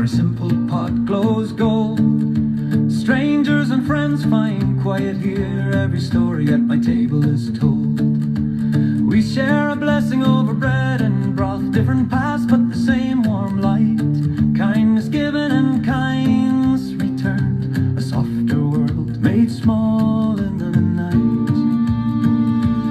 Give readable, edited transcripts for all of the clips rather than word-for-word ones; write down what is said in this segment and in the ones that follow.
a simple pot glows gold. Strangers and friends find quiet here. Every story at my table is told. We share a blessing over bread and broth. Different paths but the same warm light. Kindness given and kindness returned. A softer world made small in the night.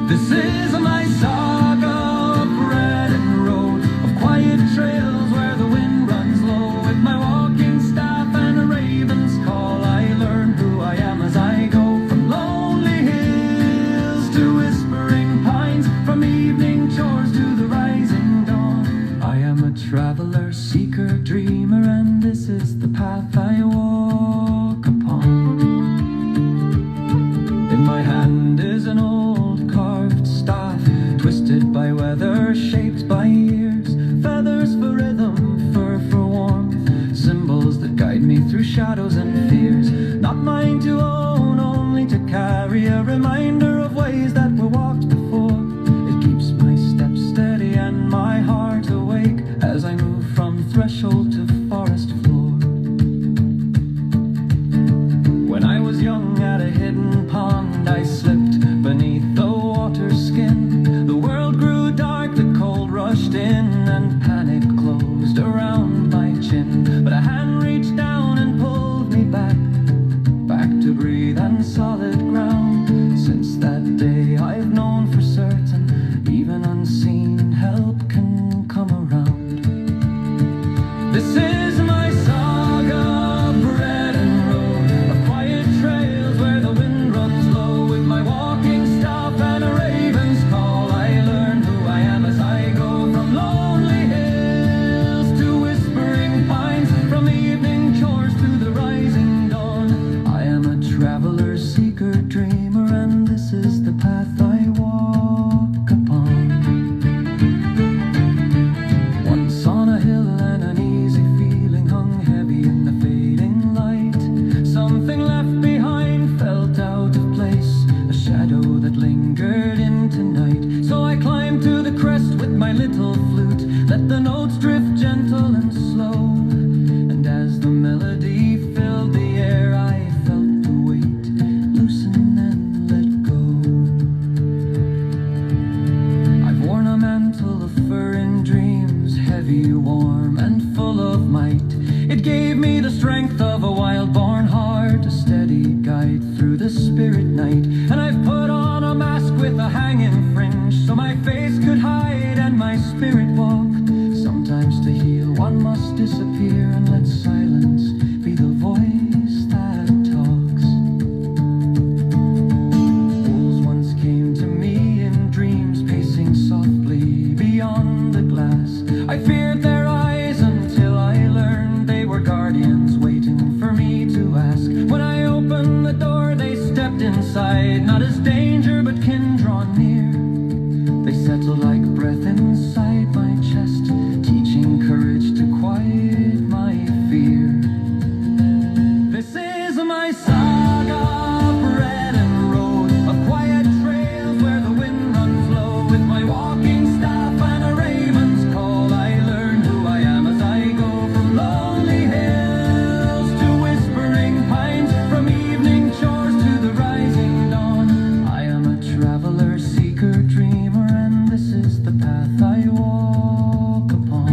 This is my saga of bread and road, of quiet trails where the wind runs low. With my walking staff and a raven's call, I learn who I am as I go. From lonely hills to whispering pines, from evening chores to the rising dawn. I am a traveler, seeker, dreamer, and this is the path I walk upon. In my hand is an old carved staff, twisted by weather, shaped by years. Feathers for rhythm, fur for warmth, symbols that guide me through shadows and fears. Not mine to own, only to carry, a reminder of ways that were walked before. It keeps my steps steady and my heart awake as I move from threshold to forest floor. When I was young at a hidden pond, I slipped beneath the water's skin. The world grew dark, the cold rushed in, and panic closed around my chin. But a hand reached down and pulled me back to breathe and solid ground. Since that day I've known for certain, even unseen help can come around. This is my saga, bread and road, of quiet trails where the wind runs low. With my walking staff and a raven's call, I learn who I am as I go. From lonely hills to whispering pines, from evening chores to the rising dawn. I am a traveler, seeker, dreamer, and this is the path I walk upon. Once on a hill and an easy feeling hung heavy in the fading light. Something left behind felt out of place, a shadow that lingered into night. So I climbed to the crest with my little flute, let the notes drift gentle and slow. And as the melody filled the air, I felt the weight loosen and let go. I've worn a mantle of fur in dreams, heavy, warm, and full of might. It gave me the strength of a wild-born heart, a steady guide through the spirit night. And I've put on a mask with a hanging fringe, so my face could hide and my spirit walk. Sometimes to heal one must disappear and let silence be the voice that talks. Wolves once came to me in dreams, pacing softly beyond the glass. I feared their eyes until I learned they were guardians waiting for me to ask. When I opened the door, they stepped inside, not as danger but kin drawn near. They settled like breath inside my chest, teaching courage to quiet my fear. This is my saga, bread and road, of quiet trails where the wind runs low. With my walking staff and a raven's call, I learn who I am as I go. From lonely hills to whispering pines, from evening chores to the rising dawn. I am a traveler, seeker, dreamer, and this is the path I walk upon.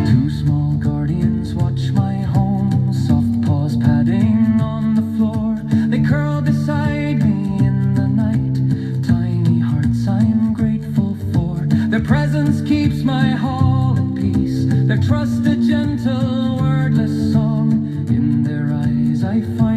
Two small guardians watch my home, soft paws padding on the floor. They curl beside me in the night, tiny hearts I'm grateful for. Their presence keeps my hall at peace, their trust a gentle wordless song. In their eyes I find